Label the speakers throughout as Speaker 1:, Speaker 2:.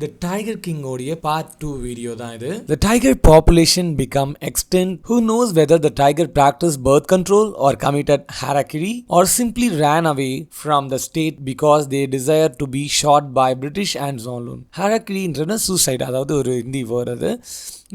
Speaker 1: The Tiger King ஓடிய part 2 video தான் இது. The tiger population become extinct. Who knows whether the tiger practiced birth control or committed harakiri or simply ran away from the state because they desired to be shot by British and alone. Harakiriன்றது suicide, அதாவது ஒரு Hindi word அது.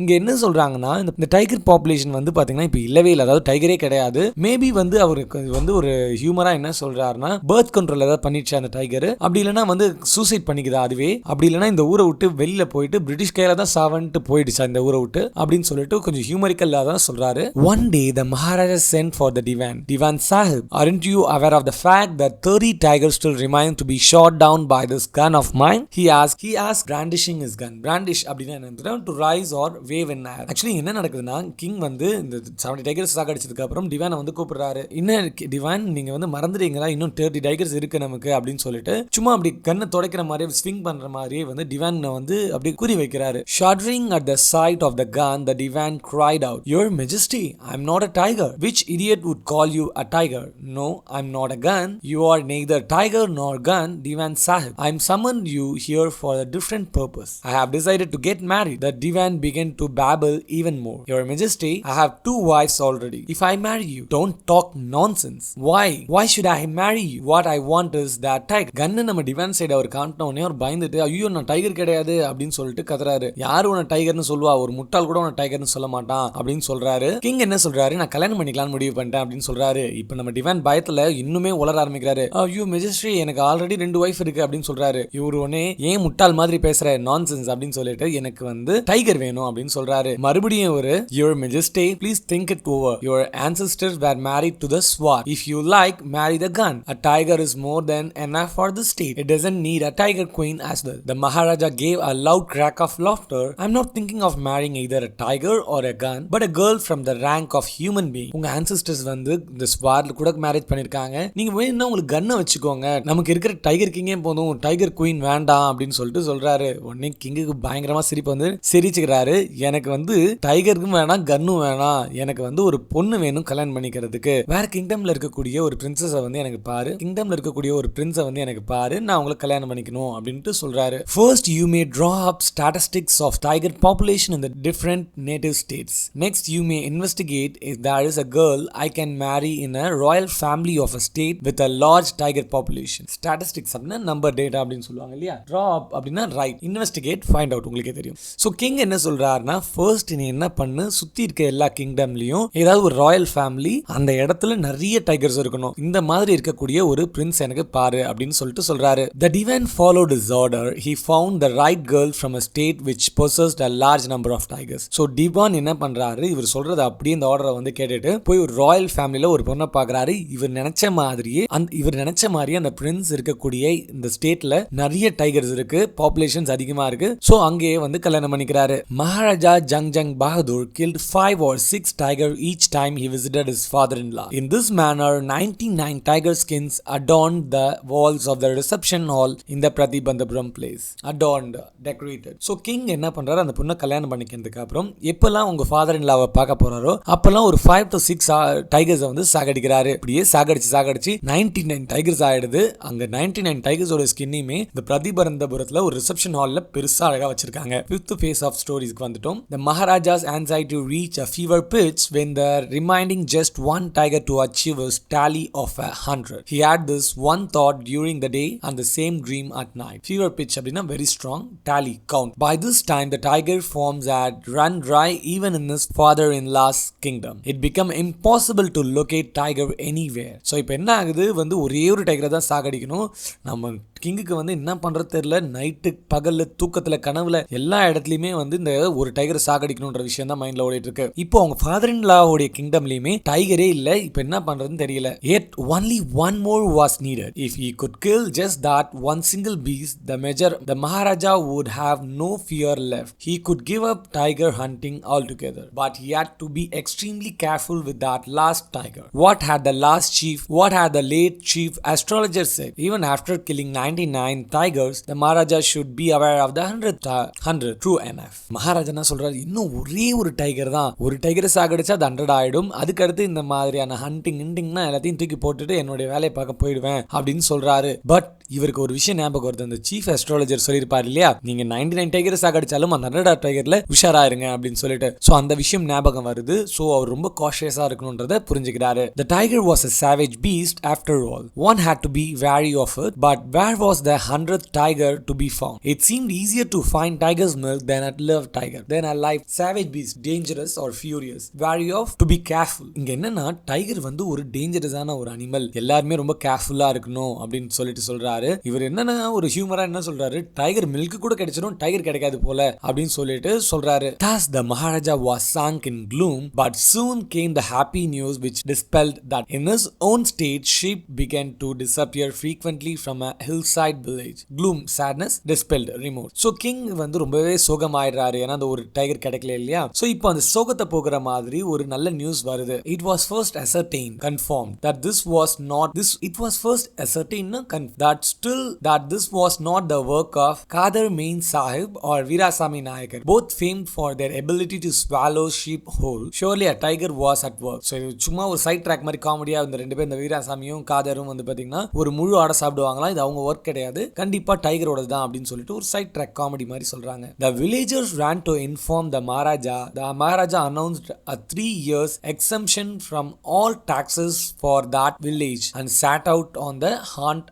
Speaker 1: இங்கே என்ன சொல்கிறாங்கன்னா, இந்த tiger population வந்து பார்த்தீங்கன்னா இப்போ இல்லவே இல்லை, அதாவது டைகரே கிடையாது. மேபி வந்து அவருக்கு வந்து ஒரு ஹியூமராக என்ன சொல்கிறாருன்னா, பர்த் கண்ட்ரோல் ஏதாவது பண்ணிடுச்சு அந்த டைகர், அப்படி இல்லைனா வந்து சூசைட் பண்ணிக்குதா அதுவே, அப்படி இல்லைனா இந்த ஊரை விட்டு வெளியில் போயிட்டு பிரிட்டிஷ் கையில் தான் சாவன்ட்டு போயிடுச்சா இந்த ஊரை விட்டு அப்படின்னு சொல்லிட்டு கொஞ்சம் ஹியூமரிக்கல்லாக தான் சொல்கிறாரு. One day the Maharaja sent for the Diwan Sahib, aren't you aware of the fact that 30 tigers still remain to be shot down by this gun of mine? He asked brandishing his gun. Brandish அப்படின்னா என்ன, to rise or wave in air. Actually என்ன நடக்குதுன்னா, king வந்து இந்த 70 tigers சாகடிச்சதுக்கு அப்புறம் டிவானை வந்து கூப்பிடுறாரு. இன்னும் டிவான் நீங்க வந்து மறந்துடுறீங்களா, இன்னும் 30 டைகர்ஸ் இருக்கு நமக்கு அப்படின்னு சொல்லிட்டு சும்மா அப்படி கண்ணை துடைக்கிற மாதிரி ஸ்விங் பண்ற மாதிரி வந்து டிவான் வந்து அப்படி குறி வைக்கிறாரு. Shuddering at the sight of the gun, the divan cried out, "Your Majesty, I'm not a tiger. Which idiot would call you a tiger? No, I'm not a gun. You are neither tiger nor gun, Diwan Sahib. I'm summoned you here for a different purpose. I have decided to get married." The divan began to babble even more. "Your Majesty, I have 2 wives already. If I marry you, don't talk nonsense. Why should I marry you? What I want is that tiger." கன்னு நம்ம Devon side அவர் காட்டினோடனே அவர் பயந்துட்டு, ஐயோ நான் tiger கிடையாது அப்படின்னு சொல்லிட்டு கத்துறாரு. யாரு உன டைகர்னு சொல்லுவா, ஒரு முட்டாள் கூட உன டைகர்னு சொல்ல மாட்டான் அப்படின்னு சொல்றாரு. கிங் என்ன சொல்றாரு, நான் கல்யாணம் பண்ணிக்கலாம்னு முடிவு பண்ணிட்டேன் அப்படின்னு சொல்றாரு. இப்போ நம்ம டிவான் பயத்துல இன்னுமே உளர ஆரம்பிக்கிறாரு. ஐயோ மெஜஸ்ட்ரி, எனக்கு ஆல்ரெடி 2 வைஃப் இருக்கு அப்படின்னு சொல்றாரு. இவரு உடனே ஏன் முட்டாள் மாதிரி பேசுற, நான்சென்ஸ் அப்படின்னு சொல்லிட்டு எனக்கு வந்து டைகர் வேணும் அப்படின்னு சொல்றாரு. மறுபடியும் ஒரு "Your Majesty, please think it over. Your ancestors were married to the sword. If you like, marry the gun. A tiger is more than enough for the state. It doesn't need a tiger queen as well." The Maharaja gave a loud crack of laughter. "I'm not thinking of marrying either a tiger or a gun, but a girl from the rank of human being. உங்க ancestors வந்து இந்த ஸ்வார்ட்ல கூட marriage பண்ணிருக்காங்க. நீங்க வேணும்னா உங்களுக்கு கன்னை வச்சுக்கோங்க. நமக்கு இருக்கிற டைகர் கிங்கே போதும், டைகர் குயின் வேண்டாம் அப்படின்னு சொல்லிட்டு சொல்றாரு. உடனே கிங்குக்கு பயங்கரமா சிரிப்பு வந்து சிரிச்சுக்கிறாரு. எனக்கு வந்து டைகருக்கும் வேணாம், கன்னும் வேணாம், எனக்கு வந்து ஒரு பொண்ணு வேணும் கல்யாணம் பண்ணிக்கிறதுக்கு. வேற கிங்டம்ல இருக்கக்கூடிய ஒரு பிரின்சஸை வந்து எனக்கு பாரு, கிங்டம்ல இருக்கக்கூடிய ஒரு பிரின்ஸை வந்து எனக்கு பாரு, நான் உங்களுக்கு கல்யாணம் பண்ணிக்கணும் அப்படின்ட்டு சொல்றாரு. First you may draw up statistics of tiger population in the different native states. Next you may investigate if there is a girl I can marry in a royal family of a state with a large tiger population. Statistics அப்படின்னா number data அப்படின்னு சொல்லுவாங்க இல்லையா. Draw up அப்படின்னா right, investigate, find out, உங்களுக்கே தெரியும். So king என்ன சொல்றாருன்னா, first நீ என்ன பண்ணு, சுத்தி இருக்க எல்லா கிங்டம்லயும் ஏதாவது ஒரு ராயல் ஃபேமிலி, அந்த இடத்துல நிறைய டைகர்ஸ் இருக்கணும், இந்த மாதிரி இருக்கக்கூடிய ஒரு பிரின்ஸ் எனக்கு பாரு அப்படின்னு சொல்லிட்டு சொல்றாரு. The divan followed his order. He found the right girl from a state which possessed a large number of tigers. So Devon என்ன பண்றாரு, இவர் சொல்றது அப்படியே இந்த ஆர்டரை வந்து கேட்டுட்டு போய் ஒரு ராயல் ஃபேமிலில ஒரு பொண்ணை பாக்குறாரு. இவர் நினைச்ச மாதிரியே அந்த பிரின்ஸ் இருக்கக்கூடிய இந்த ஸ்டேட்ல நிறைய டைகர்ஸ் இருக்கு, பாப்புலேஷன்ஸ் அதிகமா இருக்கு. சோ அங்கேயே வந்து கல்யாணம் பண்ணிக்கிறாரு. Maharaja Jung Bahadur killed 5 or 6 tigers each time he visited his father-in-law. In this manner, 99 tiger skins adorned the walls of the reception hall in the Pratibandhapuram place. Adorned, decorated. So king என்ன பண்றாரு, அந்த பொண்ணை கல்யாணம் பண்ணிக்கிறதுக்கு அப்புறம் எப்பெல்லாம் உங்க ஃபாதர்-இன்-லாவை பார்க்க போறாரோ அப்பெல்லாம் ஒரு 5 to 6 டைகர்ஸ் வந்து சாகடிக்கிறாரு. இப்படியே சாகடிச்சு 99 டைகர்ஸ் ஆயிடுது. அங்க 99 டைகர்ஸோட ஸ்கின்னையுமே இந்த பிரதிபந்தபுரத்துல ஒரு ரிசப்ஷன் ஹால்ல பெருசா அழகா வச்சிருக்காங்க. 5th phase of ஸ்டோரிஸ்க்கு வந்துட்டோம். The Maharaja's anxiety to reach a fever pitch when there remaining just 1 tiger to achieve his tally of 100. He had this one thought during the day and the same dream at night. Fever pitch அப்படின்னா very strong, tally, count. By this time the tiger forms had run dry even in his father-in-law's kingdom. It became impossible to locate tiger anywhere. So இப்போ என்ன ஆகுது, வந்து ஒரே ஒரு டைகரை தான் சாகடிக்கணும். நம்ம கிங்குக்கு வந்து என்ன பண்றது தெரியல, நைட்டு பகல்ல தூக்கத்துல கனவுல எல்லா இடத்துலயுமே வந்து இந்த ஒரு டைகரை சாகடிக்கணும்ன்ற விஷயம் தான் மைண்ட்ல ஓடிட்டு இருக்கு. இப்போ அவங்க ஃபாதர்-இன்-லாவோட கிங்டம்லயுமே டைகரே இல்ல. இப்போ என்ன பண்றதுன்னு தெரியல. Yet only one more was needed. If he could kill just that one single beast, the Maharaja would have no fear left. He could give up tiger hunting altogether. But he had to be extremely careful with that last tiger. What had the late chief astrologer said? Even after killing 9 99 tigers, the Maharaja should be aware of the 100th true MF. Maharaja என்ன சொல்றாரு, இன்னும் ஒரே ஒரு tiger தான், ஒரு டைகரை சாகடிச்சா அது 100 ஆயிடும், அதுக்கடுத்து இந்த மாதிரியான ஹண்டிங்னா எல்லாத்தையும் தூக்கி போட்டுட்டு என்னுடைய வேலையை பார்க்க போயிடுவேன் அப்படின்னு சொல்றாரு. பட் இவருக்கு ஒரு விஷயம் ஞாபகம் வருது, அந்த சீஃப் அஸ்ட்ராலஜர் சொல்லியிருப்பாரு இல்லையா, நீங்க 99 டைகரை சாகடிச்சாலும் அந்த 100 டைகர்ல உஷாரா இருங்க அப்படின்னு சொல்லிட்டு. சோ அந்த விஷயம் ஞாபகம் வருது. சோ அவர் ரொம்ப காஷியஸா இருக்கணும்ன்றத புரிஞ்சுக்கிறாரு. The tiger was a savage beast after all. One had to be wary of it, but where was the 100th tiger to be found? It seemed easier to find tiger's milk than a live tiger, than a live savage beast, dangerous or furious, wary of, to be careful. இங்க என்னன்னா, tiger வந்து ஒரு டேஞ்சரஸான ஒரு animal, எல்லாருமே ரொம்ப கேர்ஃபுல்லா இருக்கணும் அப்படின்னு சொல்லிட்டு சொல்றாரு. இவர் என்னன்னா ஒரு ஹியூமரா என்ன சொல்றாரு, டைகர் மில்க் கூட கிடைச்சிடும், டைகர் கிடைக்காது போல அப்படின்னு சொல்லிட்டு சொல்றாரு. Thus the Maharaja was sunk in gloom, but soon came the happy news which dispelled that. In his own state, sheep began to disappear frequently from a hillside village. Gloom, sadness, dispelled, removed. So king வந்து ரொம்பவே சோகமாயிடுறாரு, ஏன்னா அந்த ஒரு tiger கிடைக்கல இல்லையா. So இப்போ அந்த சோகத்தை போகிற மாதிரி ஒரு நல்ல நியூஸ் வருது. It was first ascertained, confirmed that this was not this. It was first ascertained that this was not the work of Kadar Main Sahib or Veerasamy Nayakar, both famed for their ability to swallow sheep whole. Surely a tiger was at work. So இது சும்மா ஒரு side track மாதிரி காமெடியா இந்த ரெண்டு பேர், இந்த வீராசாமியும் காதரும் வந்து பாத்தீங்கன்னா ஒரு முழு ஆடை சாப்பிடுவாங்களாம், இது அவங்க ஒர்க் கிடையாது, கண்டிப்பா டைகரோட தான் அப்படின்னு சொல்லிட்டு ஒரு சைட் ட்ராக் காமெடி மாதிரி சொல்றாங்க. The villagers ran to inform the Maharaja. The Maharaja announced a 3 years exemption from all taxes for that village and set out on the hunt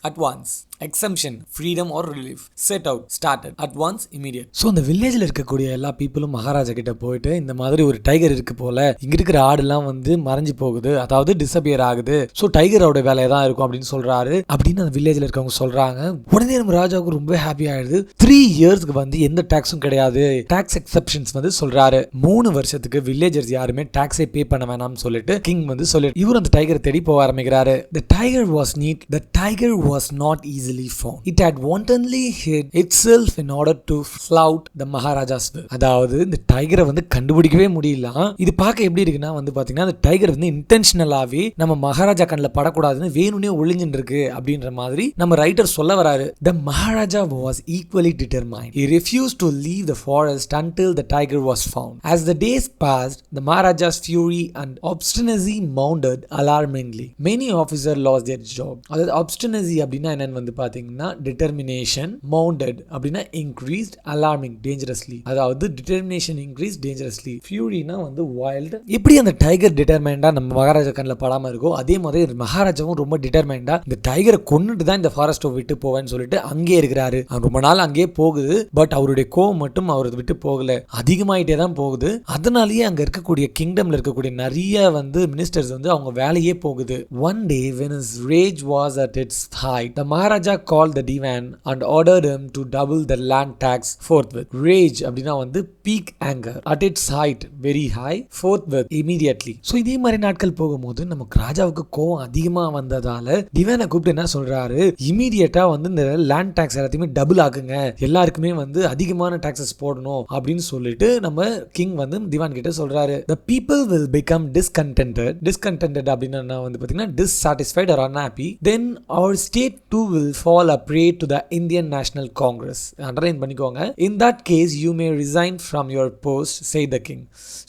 Speaker 1: at once. Exemption, freedom or relief. Set out, started at once, immediate. So இந்த வில்லேஜ்ல இருக்கக்கூடிய எல்லா பீப்புளும் மகாராஜா கிட்ட போயிட்டு இந்த மாதிரி ஒரு tiger இருக்கு போல, இங்க இருக்கிற ஆடுலாம் வந்து மறைஞ்சு போகுது, அதாவது டிஸப்பியர் ஆகுது, ஸோ டைகரோட வேலையை தான் இருக்கும் அப்படின்னு சொல்றாரு அப்படின்னு அந்த வில்லேஜ்ல இருக்கவங்க சொல்றாங்க. உடனே நம்ம ராஜாவுக்கு ரொம்ப ஹாப்பி ஆயிடுது. 3 இயர்ஸ்க்கு வந்து எந்த டாக்ஸும் கிடையாது, டாக்ஸ் எக்ஸெப்ஷன்ஸ் வந்து சொல்றாரு. 3 வருஷத்துக்கு வில்லேஜர்ஸ் யாருமே டாக்ஸை பே பண்ண வேணாம்னு சொல்லிட்டு கிங் வந்து சொல்லி இவர் அந்த டைகரை தேடி போக ஆரம்பிக்கிறாரு. The tiger was neat. The tiger was not easily found. It had wantonly hid itself in order to flout the Maharaja's will. அதாவது இந்த டைகரை வந்து கண்டுபிடிக்கவே முடியல. இது பார்க்க எப்படி இருக்குன்னா வந்து பாத்தீங்கன்னா, அந்த டைகர் வந்து இன்டென்ஷனலாவே நம்ம மகாராஜா கண்ணில் படக்கூடாதுன்னு வேணும்னே ஒளிஞ்சின்னு இருக்கு அப்படின்ற மாதிரி நம்ம ரைட்டர் சொல்ல வராரு. The Maharaja was equally determined. He refused to leave the forest until the tiger was found. As the days passed, the Maharaja's fury and obstinacy mounted alarmingly. Many officers lost their job. அதாவது obstinacy அப்படின்னா என்னன்னு வந்து பாத்தீங்கன்னா, determination, mounted அப்படின்னா increased, alarming, dangerously, அதாவது determination increase dangerously, ஃபியூரினா வந்து wild. எப்படி அந்த டைகர் டிட்டர்மைண்டா நம்ம மகாராஜா கண்ணில் படாம இருக்கோ, அதே மாதிரி மகாராஜாவும் ரொம்ப டிட்டர்மைண்டா இந்த டைகரை கொன்னுட்டு தான் இந்த ஃபாரஸ்ட்டை விட்டு போவேன்னு சொல்லிட்டு அங்கே இருக்கிறாரு. ரொம்ப நாள் அங்கேயே போகுது. பட் அவருடைய கோவம் மட்டும் அவரை விட்டு போகல, அதிகமாயிட்டே தான் போகுது. அதனாலேயே அங்க இருக்கக்கூடிய கிங்டம்ல இருக்கக்கூடிய நிறைய வந்து மினிஸ்டர்ஸ் வந்து அவங்க வேலையே போகுது. One day when his rage was at its height, the Maharaja called the divan and ordered him to double the land tax forthwith. Rage அப்படின்னா வந்து peak anger, at its height, very high, forthwith, immediately. So இதே மாதிரி நாட்கள் போகும்போது நமக்கு ராஜாவுக்கு கோவம் அதிகமா வந்ததால டிவானை கூப்பிட்டு என்ன சொல்றாரு, இமீடியட்டா வந்து இந்த லேண்ட் டாக்ஸ் எல்லாத்தையுமே டபுள் ஆக்குங்க, எல்லாருக்குமே வந்து அதிகமான டாக்ஸஸ் போடணும் அப்படின்னு சொல்லிட்டு நம்ம கிங் வந்து திவான் கிட்ட சொல்றாரு. The people will become discontented அப்படின்னா வந்து பாத்தீங்கன்னா dissatisfied or unhappy, then our state too will fall a prey to the Indian National Congress. Underline பண்ணிக்கோங்க. In that case you may resign from your post, said the king.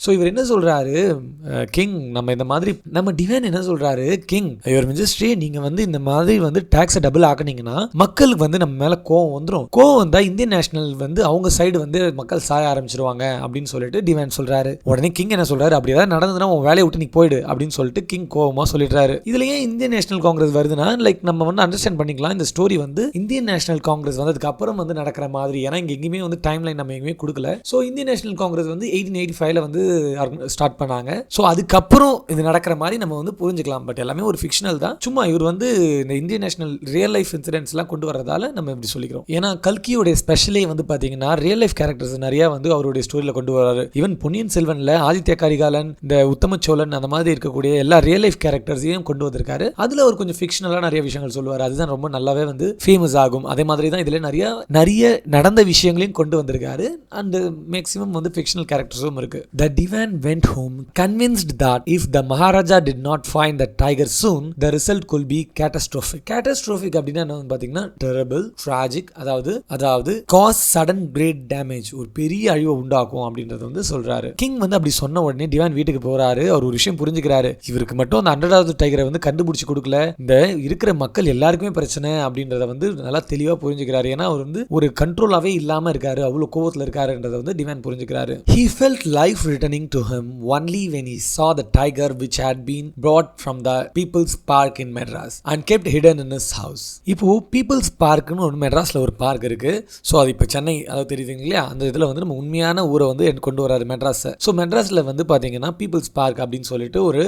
Speaker 1: So இவர் என்ன சொல்றாரு, king நம்ம இந்த மாதிரி நம்ம divine என்ன சொல்றாரு, கிங் யுவர் மினிஸ்ட்ரி நீங்க வந்து இந்த மாதிரி வந்து டாக்ஸை டபுள் ஆக்குனீங்கன்னா மக்களுக்கு வந்து நம்ம மேல கோவம் வந்துடும், கோவம் வந்தா இந்தியன் நேஷனல் வந்து அவங்க சைடு வந்து மக்கள் சாய ஆரம்பிச்சிருவாங்க அப்படின்னு சொல்லிட்டு டிவைன் சொல்றாரு. உடனே கிங் என்ன சொல்றாரு, அப்படி ஏதாவது நடந்ததுன்னா உன் வேலையை விட்டு நீ போயிடு அப்படின்னு சொல்லிட்டு கிங் கோவமா சொல்லிடுறாரு. இதுல ஏன் இந்தியன் நேஷனல் காங்கிரஸ் வருதுன்னா, லைக் நம்ம வந்து அண்டர்ஸ்டாண்ட் பண்ணிக்கலாம் இந்த ஸ்டோரி வந்து இந்தியன் நேஷனல் காங்கிரஸ் வந்ததுக்கு அப்புறம் வந்து நடக்கிற மாதிரி. ஏன்னா இங்க எங்கேயுமே வந்து டைம் லைன் நம்ம எங்கேயுமே கொடுக்கல. ஸோ இந்தியன் நேஷனல் காங்கிரஸ் வந்து 1885 வந்து ஸ்டார்ட் பண்ணாங்க. ஸோ அதுக்கப்புறம் இது நடக்கிற மாதிரி நம்ம வந்து புரிஞ்சுக்கலாம். பட் எல்லாமே ஒரு ஃபிக்ஷனல் தான். சும்மா இவர் வந்து இந்த Indian national real life incidents எல்லாம் கொண்டு வரதால நம்ம இப்படி சொல்லிக்கிறோம். ஏன்னா கல்கியோடைய ஸ்பெஷலே வந்து பாத்தீங்கன்னா ரியல் லைஃப் கேரக்டர்ஸ் நிறைய வந்து அவருடைய ஸ்டோரியில கொண்டு வராரு. ஈவன் பொன்னியின் செல்வன்ல ஆதித்ய கரிகாலன், இந்த உத்தம சோழன், அந்த மாதிரி இருக்கக்கூடிய எல்லா ரியல் லைஃப் கேரக்டர்ஸையும் கொண்டு வந்திருக்காரு. அதுல அவர் கொஞ்சம் ஃபிக்ஷனலா நிறைய விஷயங்கள் சொல்லுவார். அதுதான் ரொம்ப நல்லாவே பெருசாவே வந்து ஃபேமஸ் ஆகும். அதே மாதிரி தான் இதுல நிறைய நடந்த விஷயங்களையும் கொண்டு வந்திருக்காரு. அண்ட் மேக்ஸிமம் வந்து ஃபிக்ஷனல் கேரக்டர்ஸும் இருக்கு. The divan went home convinced that if the Maharaja did not find the tiger soon, the result could be catastrophic. Catastrophic அப்படின்னா என்ன பாத்தீங்கன்னா terrible, tragic, அதாவது cause sudden great damage, ஒரு பெரிய அழிவை உண்டாக்கும் அப்படின்றது வந்து சொல்றாரு. கிங் வந்து அப்படி சொன்ன உடனே டிவான் வீட்டுக்கு போறாரு. அவர் ஒரு விஷயம் புரிஞ்சுக்கிறாரு. இவருக்கு மட்டும் அந்த 100வது டைகரை வந்து கண்டுபிடிச்சு கொடுக்கல, இந்த இருக்கிற மக்கள் எல்லாருக்குமே பிரச்சனை அப்படின்றத வந்து நல்லா தெளிவா புரிஞ்சுக்கிறாரு. ஏன்னா அவர் வந்து ஒரு கண்ட்ரோலாவே இல்லாம இருக்காரு, அவ்வளவு கோவத்துல இருக்காருன்றத வந்து Devon புரிஞ்சுக்கிறாரு. He felt life returning to him only when he saw the tiger which had been brought from the People's Park in Madras and kept hidden in his house. இப்போ People's Parkனு ஒரு மெட்ராஸ்ல ஒரு பார்க் இருக்கு. So அது இப்போ சென்னை, அதாவது தெரியுதுங்க இல்லையா, அந்த இதில் வந்து நம்ம உண்மையான ஊரை வந்து கொண்டு வராரு மெட்ராஸை. ஸோ மெட்ராஸ்ல வந்து பாத்தீங்கன்னா பீப்புள்ஸ் பார்க் அப்படின்னு சொல்லிட்டு ஒரு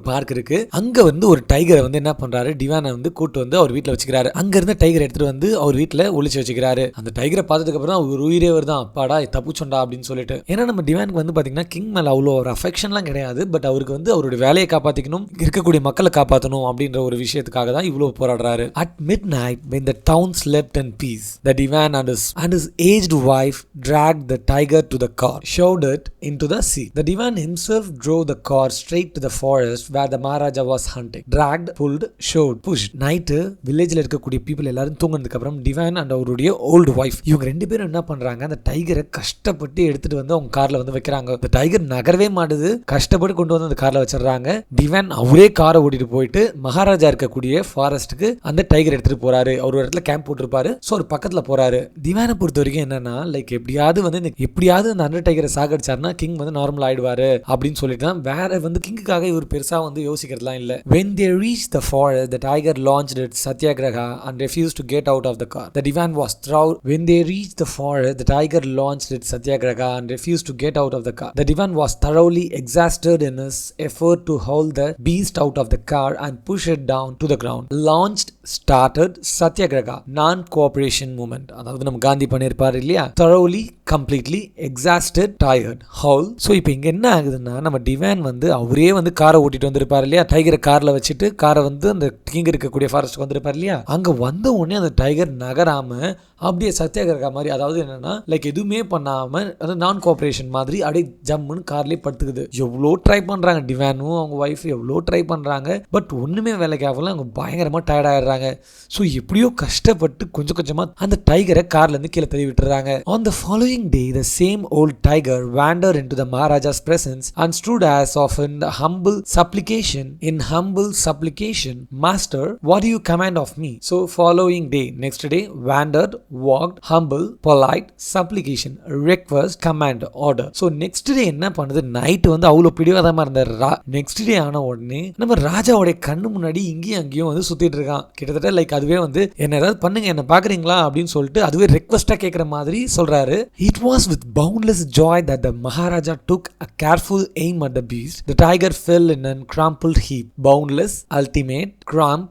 Speaker 1: பார்க் இருக்கு. அங்க வந்து ஒரு டைகரை வந்து என்ன பண்றாரு, டிவானை வந்து கூட்டு வந்து அவர் வீட்டில் வச்சுக்கிறாரு. அங்க இருந்த டைகரை எடுத்துட்டு வந்து அவர் வீட்டில் ஒளிச்சு வச்சுக்கிறாரு. அந்த டைகரை பார்த்ததுக்கு அப்புறம் ஒரு உயிரே வருதான், அப்பாடா தப்புச்சொண்டா அப்படின்னு சொல்லிட்டு. ஏன்னா நம்ம டிவானுக்கு வந்து பாத்தீங்கன்னா கிங் மேல அவ்வளோ ஒரு அஃபெக்ஷன்லாம் கிடையாது. பட் அவருக்கு வந்து அவருடைய வேலையை காப்பாத்திக்கணும், இருக்கக்கூடிய மக்களை காப்பாற்றணும் அப்படின்ற ஒரு விஷயத்துக்காக தான் இவ்வளவு போராடுறாரு. At midnight, when the town slept in peace, the divan and his aged wife dragged the tiger to the car, shoved it into the sea. The divan himself drove the car straight to the forest where the Maharaja was hunting. Dragged, pulled, shoved, pushed. Night வில்லேஜ்ல இருக்கக்கூடிய people எல்லாரும் தூங்கினதுக்கு அப்புறம் Devon and அவருடைய old wife இவங்க ரெண்டு பேரும் என்ன பண்றாங்க, அந்த டைகரை கஷ்டப்பட்டு எடுத்துட்டு வந்து அவங்க கார்ல வந்து வைக்கிறாங்க. அந்த டைகர் நகரவே மாட்டுது, கஷ்டப்பட்டு கொண்டு வந்து அந்த கார்ல வச்சிடறாங்க. டிவான் அவரே காரை ஓட்டிட்டு போயிட்டு மகாராஜா இருக்கக்கூடிய ஃபாரஸ்ட்டுக்கு அந்த டைகர் எடுத்துட்டு போறாரு. அவர் ஒரு இடத்துல கேம்ப் போட்டிருப்பாரு. ஸோ ஒரு பக்கத்துல போறாரு. டிவானை பொறுத்த வரைக்கும் என்னன்னா, லைக் எப்படியாவது அந்த அண்டர் டைகரை சாகடிச்சாருன்னா கிங் வந்து நார்மல் ஆயிடுவாரு அப்படின்னு சொல்லிட்டு தான் வேற வந்து கிங்குக்காக இவர் பெருசா வந்து யோசிக்கிறதுலாம் இல்ல. When they reached the forest, the tiger launched its satyagraha and refused to get out of the car. The divan was thrown. When they reached the forest, the tiger launched its satyagraha and refused to get out of the car. The divan was thoroughly exhausted in his effort to haul the beast out of the car and push it down to the ground. Started satyagraha, non-cooperation movement. அதாவது நம்ம காந்தி பண்ணிருப்பாரு இல்லையா, thoroughly, completely, exhausted, tired, haul. So இப்போ இங்க என்ன ஆகுதுன்னா, நம்ம Devon வந்து அவரே வந்து காரை ஓட்டிட்டு வந்திருப்பாரு இல்லையா, டைகரை கார்ல வச்சுட்டு காரை வந்து அந்த கிங் இருக்கக்கூடிய ஃபாரஸ்ட் வந்திருப்பாரு இல்லையா, அங்க வந்த உடனே அந்த டைகர் நகராம அப்படியே சத்தியாகிரகா மாதிரி, அதாவது என்னன்னா லைக் எதுவுமே பண்ணாம அது நான் கோஆபரேஷன் மாதிரி அப்படியே ஜம்முன்னு கார்லேயே படுத்துக்குது. எவ்வளோ ட்ரை பண்றாங்க டிவானும் அவங்க ஒய்ஃப், எவ்வளோ ட்ரை பண்றாங்க. பட் ஒண்ணுமே வேலைக்கு ஆகல. அவங்க பயங்கரமா டயர்ட் ஆயிடுறாங்க. ஸோ எப்படியோ கஷ்டப்பட்டு கொஞ்சம் கொஞ்சமா அந்த டைகரை கார்ல இருந்து கீழே தள்ளி விட்டுறாங்க. On the following day, the same old tiger wandered into the Maharaja's presence and stood as often the humble supplication, Master, what do you command of me? So following day, next day, wandered, walked, humble, polite, supplication, request, command, order. So next day என்ன பண்ணுது, night வந்து அவ்வளோ பிடிவாதமா இருந்த next day ஆன உடனே நம்ம ராஜாவோட கண்ணு முன்னாடி இங்கேயும் அங்கேயும் வந்து சுத்திட்டு இருக்கான். கிட்டத்தட்ட லைக் அதுவே வந்து என்ன ஏதாவது பண்ணுங்க, என்ன பாக்குறீங்களா அப்படின்னு சொல்லிட்டு அதுவே ரெக்வெஸ்டா கேட்கிற மாதிரி சொல்றாரு. It was with boundless joy that the Maharaja took a careful aim at the beast. The tiger fell in a crumpled heap. Boundless, ultimate,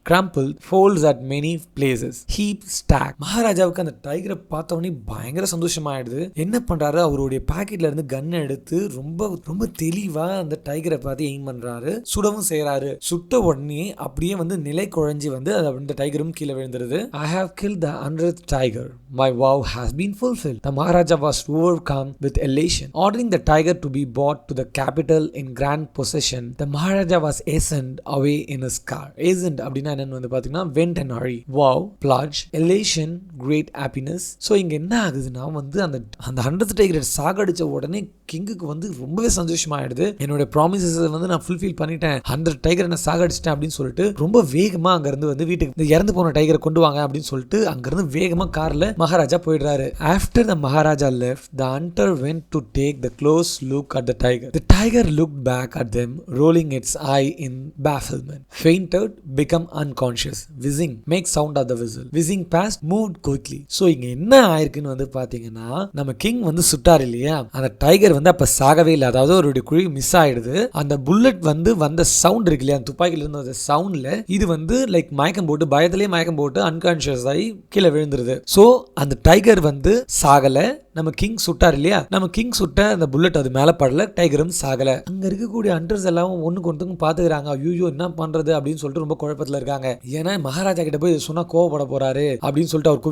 Speaker 1: crumpled, folds at many places. Heap, stack. மகாராஜாவுக்கு அந்த டைகரை பார்த்தவொடனே பயங்கர சந்தோஷமாயிடுது. என்ன பண்றாரு, அவருடைய பாக்கெட்ல இருந்து கன் எடுத்து ரொம்ப ரொம்ப தெளிவா அந்த டைகரை பார்த்து எய்ம் பண்றாரு. சுடவும் செய்யறாரு. சுட்ட உடனே அப்படியே வந்து நிலை குழஞ்சி வந்து அந்த டைகரும் கீழே விழுந்துருது. I have killed the 100th tiger. My vow has been fulfilled. The Maharaja was overcome with elation, ordering the tiger to be brought to the capital in grand possession. The Maharaja was hastened away in his car. Hastened அப்படின்னா என்னன்னு வந்து பாத்தீங்கன்னா went and hurry. Wow, pledge, elation, great happiness. So இங்க என்ன ஆகுதுன்னா வந்து அந்த 100th டைகரை சாகடிச்ச உடனே கிங்குக்கு வந்து ரொம்பவே சந்தோஷமாயிடுது. என்னோட ப்ராமிசஸ் வந்து நான் ஃபுல்ஃபில் பண்ணிட்டேன், 100 டைகரை நான் சாகடிச்சிட்டேன் அப்படின்னு சொல்லிட்டு ரொம்ப வேகமா அங்க இருந்து வந்து வீட்டுக்கு இறந்து போன டைகரை கொண்டு வாங்க அப்படின்னு சொல்லிட்டு அங்க இருந்து வேகமா கார்ல மகாராஜா போயிடுறாரு. After the Maharaja left, the hunter went to take the close look at the tiger. The tiger looked back at them, rolling its eye in bafflement. Fainted, become unconscious. Whizzing, make sound of the whistle. Whizzing past, moved quickly. So இங்க என்ன ஆயிருக்குன்னு வந்து பாத்தீங்கன்னா, நம்ம king வந்து சுட்டார் இல்லையா, அந்த tiger வந்து அப்ப சாகவே இல்லை. அதாவது அவருடைய குழி மிஸ் ஆயிடுது. அந்த புல்லட் வந்து வந்த சவுண்ட் இருக்கு இல்லையா, துப்பாக்கில இருந்து அந்த சவுண்ட்ல இது வந்து லைக் மயக்கம் போட்டு, பயத்திலேயே மயக்கம் போட்டு அன்கான்சியஸ் ஆகி கீழே விழுந்துருது. சோ அந்த டைகர் வந்து சாகல, நம்ம கிங் சுட்டார் இல்லையா, நம்ம கிங் சுட்ட அந்த புல்லட் அது மேல படல, டைகரும் சாகல. அங்க இருக்கக்கூடிய ஹண்டர்ஸ் எல்லாம் ஒண்ணுக்கு ஒன்றுக்கும் பாத்துக்கிறாங்க. ஐயோ என்ன பண்றது அப்படின்னு சொல்லிட்டு ரொம்ப குழப்பத்துல இருக்காங்க. ஏன்னா மகாராஜா கிட்ட போய் சொன்னா கோவப்பட போறாரு அப்படின்னு சொல்லிட்டு அவர்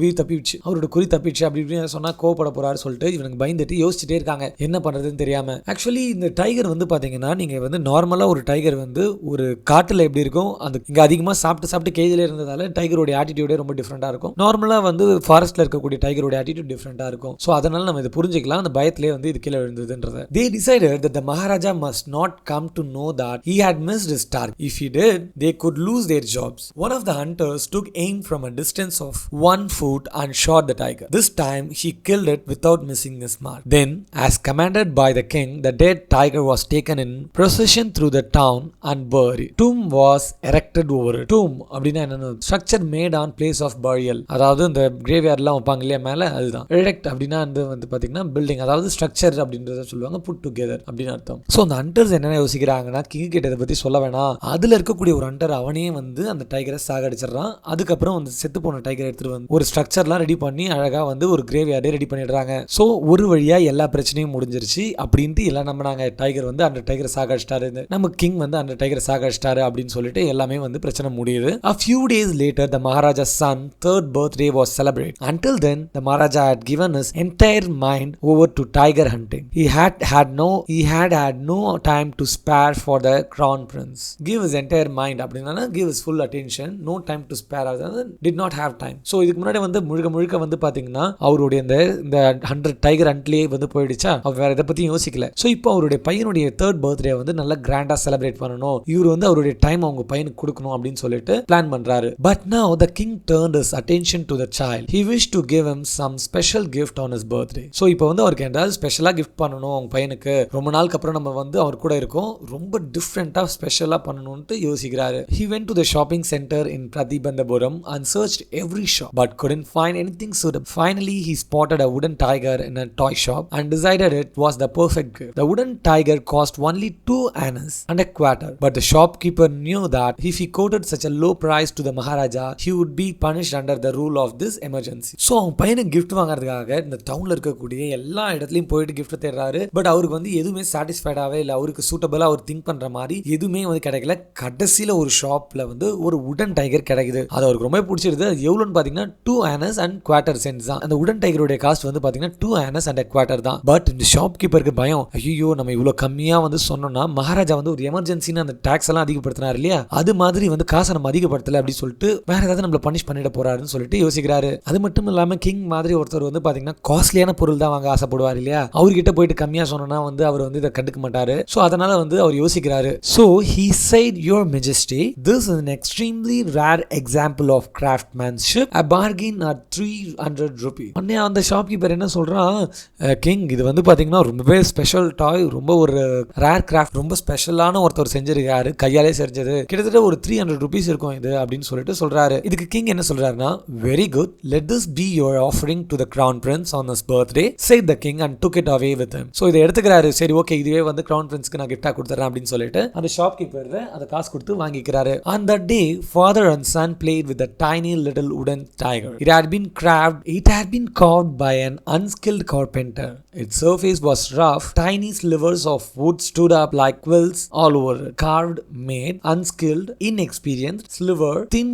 Speaker 1: அவரோட குறி தப்பிச்சு அப்படி இப்படின்னு சொன்னா கோவப்பட போறாரு சொல்லிட்டு இவனுக்கு பயந்துட்டு யோசிச்சுட்டே இருக்காங்க என்ன பண்றதுன்னு தெரியாம. ஆக்சுவலி இந்த டைகர் வந்து பாத்தீங்கன்னா நீங்க வந்து நார்மலா ஒரு டைகர் வந்து ஒரு காட்டுல எப்படி இருக்கும், அந்த இங்க அதிகமா சாப்பிட்டு கேஜில இருந்ததால டைகரோட ஆட்டிடியூடே ரொம்ப டிஃப்ரெண்டா இருக்கும். நார்மலா வந்து ஃபாரஸ்ட்ல இருக்கக்கூடிய டைகரோட ஆட்டிடியூட் டிஃப்ரெண்டா இருக்கும். சோ அதனால நம்ம இதை புரிஞ்சுக்கலாம், அந்த பயத்திலே வந்து இது கீழே விழுந்ததுன்றத. They decided that the Maharaja must not come to know that he had missed his target. If he did, they could lose their jobs. One of the hunters took aim from a distance of 1 foot and shot the tiger. This time he killed it without missing his mark. Then, as commanded by the king, the dead tiger was taken in procession through the town and buried. Tomb was erected over it. Tomb அப்படினா என்ன, structure made on place of burial. அதாவது இந்த கிரேவ்யார்ட்லாம் வைப்பாங்க இல்லையா மேல, அதுதான். erect அப்படினா வந்து பாத்தீங்கன்னா பில்டிங், அதாவது ஸ்ட்ரக்சர் அப்படின்றத சொல்லுவாங்க, put together அப்படின்னு அர்த்தம். சோ அந்த ஹண்டர்ஸ் என்ன யோசிக்கிறாங்கன்னா, கிங் கிட்ட இதை பத்தி சொல்ல வேணாம், அதுல இருக்கக்கூடிய ஒரு ஹண்டர் அவனே வந்து அந்த டைகரை சாகடிச்சிடறான். அதுக்கப்புறம் வந்து செத்து போன டைகரை எடுத்துட்டு வந்து ஒரு ஸ்ட்ரக்சர்லாம் ரெடி பண்ணி அழகா வந்து ஒரு கிரேவ்யார்டே ரெடி பண்ணிடுறாங்க. சோ ஒரு வழியா எல்லா பிரச்சனையும் முடிஞ்சிருச்சு அப்படின்ட்டு எல்லாம் நம்பினாங்க. டைகர் வந்து அந்த டைகரை சாகடிச்சிட்டாரு, நம்ம கிங் வந்து அந்த டைகரை சாகடிச்சிட்டாரு அப்படின்னு சொல்லிட்டு எல்லாமே வந்து பிரச்சனை முடியுது. A few days later the Maharaja's son third birthday was celebrated. Until then the Maharaja had given his entire mind over to tiger hunting. He had no time to spare for the crown prince. Give his entire mind அப்படினா give his full attention, no time to spare, அதாவது did not have time. So இதுக்கு முன்னாடி வந்து முழுக்க வந்து பாத்தீங்கன்னா அவருடைய இந்த 100 டைகர் ஹண்ட்லயே வந்து போயிடுச்சா, அவர் வேற எதை பத்தியும் யோசிக்கல. சோ இப்போ அவருடைய பையனுடைய தேர்ட் பர்த்டே வந்து நல்லா கிராண்டா செலிப்ரேட் பண்ணணும், இவர் வந்து அவருடைய டைம் அவங்க பையனுக்கு கொடுக்கணும் அப்படின்னு சொல்லிட்டு பிளான் பண்றாரு. But now the king turned his attention to the child. He wished to give him some special gift on his birthday. So இப்போ வந்து அவருக்கு ஏதாவது ஸ்பெஷலா கிஃப்ட் பண்ணணும் அவங்க பையனுக்கு, ரொம்ப நாளுக்கு அப்புறம் நம்ம வந்து அவர் கூட இருக்கோம், ரொம்ப டிஃப்ரெண்டா ஸ்பெஷலா பண்ணணும்னு யோசிக்கிறாரு. He went to the shopping center in Pratibandhapuram and searched every shop but couldn't find anything suitable. Finally he spotted a wooden tiger in a toy shop and decided it was the perfect gift. The wooden tiger cost only 2 annas and a quarter, but the shopkeeper knew that if he quoted such a low price to the Maharaja, he would be punished under the rule of this emergency. So அவன் பையனுக்கு gift வாங்குறதுக்காக இந்த டவுன்ல இருக்கக்கூடிய எல்லா இடத்துலயும் போயிட்டு gift தேடுறாரு. But அவருக்கு வந்து எதுவுமே சாட்டிஸ்ஃபைடாவே இல்ல, அவருக்கு சூட்டபிளா அவர் திங்க் பண்ற மாதிரி எதுவுமே வந்து கிடைக்கல. கடைசியில ஒரு ஷாப்ல வந்து ஒரு உடன் டைகர் கிடைக்குது. அது அவருக்கு ரொம்ப பிடிச்சிருது. அது எவ்வளவுன்னு பாத்தீங்கன்னா 2 annas and quarter cents தான். அந்த உடன் டைகருடைய காஸ்ட் வந்து பாத்தீங்கன்னா 2 annas and a quarter தான். பட் இந்த ஷாப் கீப்பருக்கு பயம், ஐயோ நம்ம இவ்வளவு கம்மியா வந்து சொன்னோம்னா மகாராஜா வந்து ஒரு எமர்ஜென்சின்னு அந்த டாக்ஸ் எல்லாம் அதிகப்படுத்தினார் இல்லையா, அது மாதிரி வந்து காசை நம்ம அதிகப்படுத்தல அப்படின்னு சொல்லிட்டு வேற ஏதாவது நம்மள பனிஷ் பண்ணிட போறாருன்னு சொல்லிட்டு யோசிக்கிறாரு. அது மட்டும் இல்லாம கிங் மாதிரி ஒருத்தர் வந்து பாத்தீங்கன்னா காஸ்ட்லியான பொருள் தான் வாங்க ஆசைப்படுவார் இல்லையா, அவர்கிட்ட போயிட்டு கம்மியா சொன்னா வந்து அவர் வந்து இதை கண்டுக்க மாட்டாரு. சோ அதனால வந்து அவர் யோசிக்கிறாரு. So he said, Your Majesty, this is an extremely rare example of craftsmanship. A bargain at 300 rupees. உடனே அந்த ஷாப்கீப்பர் என்ன சொல்றான், கிங் இது வந்து பாத்தீங்கன்னா ரொம்பவே ஸ்பெஷல் டாய், ரொம்ப ஒரு ரேர் கிராஃப்ட், ரொம்ப ஸ்பெஷலான ஒருத்தர் செஞ்சிருக்காரு, கையாலே செஞ்சது, கிட்டத்தட்ட ஒரு 300 rupees இருக்கும் இது அப்படின்னு சொல்லிட்டு சொல்றாரு. இதுக்கு கிங் என்ன சொல்றாருன்னா, very good, let this be your offering to the crown prince on his birthday, said the king and took it away with him. So இதை எடுத்துக்கிறாரு. சரி ஓகே, இதுவே வந்து கிரவுன் பிரின்ஸ்க்கு நான் கிஃப்டா கொடுத்துறேன் அப்படின்னு சொல்லிட்டு அந்த ஷாப்கீப்பர் அந்த காசு கொடுத்து வாங்கிக்கிறாரு. On that day, father and son played with a tiny little wooden tiger. It had been carved by an unskilled carpenter. Its surface was rough. Tiny slivers of wood stood up like quills all over it. Carved, made, unskilled, inexperienced, sliver, thin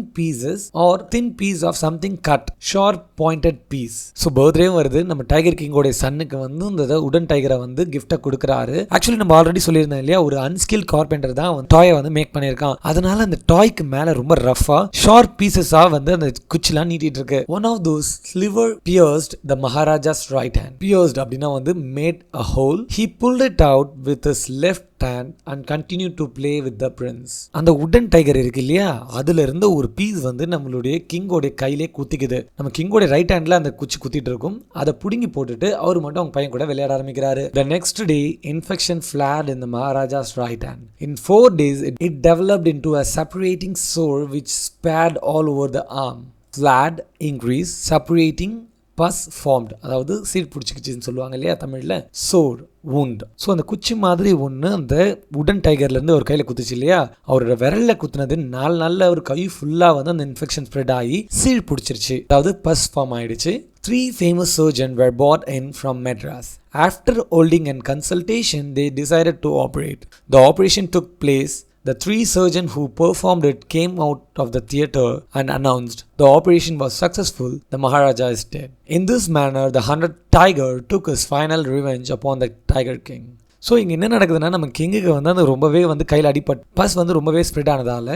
Speaker 1: piece of something cut, sharp pointed piece. So birthday வருது, நம்ம tiger கிங்கோட சன்னுக்கு வந்து இந்த உடன் டைகரை வந்து கிஃப்டா கொடுக்கறாரு. Actually நம்ம already சொல்லியிருந்தோம் இல்லையா, ஒரு அன்ஸ்கில் கார்பெண்டர் தான் டாயை வந்து மேக் பண்ணியிருக்கான். அதனால அந்த டாய்க்கு மேல ரொம்ப ரஃபா ஷார்ப் பீசஸா வந்து அந்த குச்சிலாம் நீட்டிட்டு இருக்கு. One of those sliver pierced the Maharaja's right hand. Pierced அப்படின்னா வந்து made a hole. He pulled it out with his left hand and continued to play with the prince. அந்த உடன் டைகர் இருக்கு இல்லையா, அதுல இருந்து ஒரு பீஸ் வந்து நம்மளுடைய கிங்கோட கையிலே குத்திக்குது. நம்ம கிங்கோட ரைட் ஹேண்ட்ல அந்த குச்சி குத்திட்டு இருக்கும். அதை புடுங்கி போட்டுட்டு அவர் மட்டும் அவங்க பையன் கூட விளையாட ஆரம்பிக்கிறாரு. The next day, infection flared in the Maharaja's right hand. In 4 days, it developed into a separating sore which spread all over the arm. Flared, increased, separating, pus formed, அதாவது சீட் பிடிச்சிக்கிச்சின்னு சொல்லுவாங்க இல்லையா தமிழில், sore wound. ஸோ அந்த குச்சி மாதிரி ஒன்று அந்த உடன் டைகர்லேருந்து ஒரு கையில் குத்துச்சு இல்லையா, அவரோட விரலில் குத்துனது 4 நாளில் அவர் கை ஃபுல்லாக வந்து அந்த இன்ஃபெக்ஷன் ஸ்ப்ரெட் ஆகி சீல் பிடிச்சிருச்சு, அதாவது பஸ் ஃபார்ம் ஆயிடுச்சு. 3 famous surgeons were brought in from Madras. After holding a consultation, they decided to operate. The operation took place. The 3 surgeons who performed it came out of the theatre and announced the operation was successful. The Maharaja is dead. In this manner, the 100th tiger took his final revenge upon the Tiger King. So இங்கே என்ன நடக்குதுன்னா, நம்ம கிங்குக்கு வந்து அந்த ரொம்பவே வந்து கையில் அடிப்பட் bus வந்து ரொம்பவே ஸ்ப்ரெட் ஆனதால்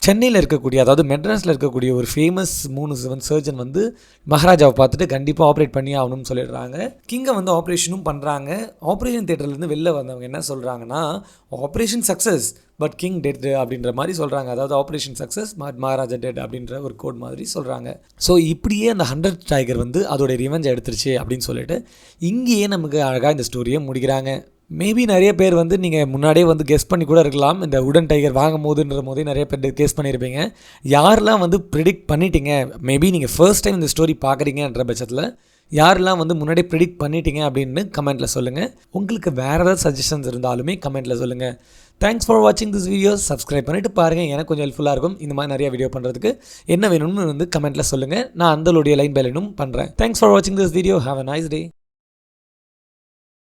Speaker 1: சென்னையில் இருக்கக்கூடிய, அதாவது மெட்ராஸில் இருக்கக்கூடிய ஒரு ஃபேமஸ் 3 சர்ஜன் வந்து மகாராஜாவை பார்த்துட்டு கண்டிப்பாக ஆப்ரேட் பண்ணி ஆகணும்னு சொல்லிடுறாங்க. கிங்கை வந்து ஆப்ரேஷனும் பண்ணுறாங்க. ஆப்ரேஷன் தியேட்டர்லேருந்து வெளில வந்தவங்க என்ன சொல்கிறாங்கன்னா, operation success but king dead அப்படின்ற மாதிரி சொல்கிறாங்க. அதாவது operation success but maharaja dead அப்படின்ற ஒரு கோட் மாதிரி சொல்கிறாங்க. ஸோ இப்படியே அந்த 100th டைகர் வந்து அதோடைய ரிவெஞ்ச் எடுத்துருச்சு அப்படின்னு சொல்லிட்டு இங்கேயே நமக்கு அழகாக இந்த ஸ்டோரியை முடிக்கிறாங்க. மேபி நிறைய பேர் வந்து நீங்கள் முன்னாடியே வந்து கெஸ் பண்ணி கூட இருக்கலாம். இந்த உடன் டைகர் வாங்கும் போதே நிறைய பேர் கெஸ் பண்ணியிருப்பீங்க. யாரெல்லாம் வந்து ப்ரிடிக்ட் பண்ணிட்டீங்க, மேபி நீங்கள் ஃபர்ஸ்ட் டைம் இந்த ஸ்டோரி பார்க்குறீங்கன்ற பட்சத்தில் யாரெல்லாம் வந்து முன்னாடியே ப்ரிடிக்ட் பண்ணிட்டீங்க அப்படின்னு கமெண்ட்டில் சொல்லுங்கள். உங்களுக்கு வேறு ஏதாவது சஜஷன்ஸ் இருந்தாலுமே கமெண்ட்டில் சொல்லுங்கள். தேங்க்ஸ் ஃபார் வாட்சிங் திஸ் வீடியோ. சப்ஸ்கிரைப் பண்ணிவிட்டு பாருங்கள், எனக்கு கொஞ்சம் ஹெல்ப்ஃபுல்லாக இருக்கும். இந்த மாதிரி நிறைய வீடியோ பண்ணுறதுக்கு என்ன வேணும்னு வந்து கமெண்ட்டில் சொல்லுங்கள். நான் அந்தளுடைய லைன் பை லைனும் பண்ணுறேன். தேங்க்ஸ் ஃபார் வாட்சிங் this video. Have a nice day.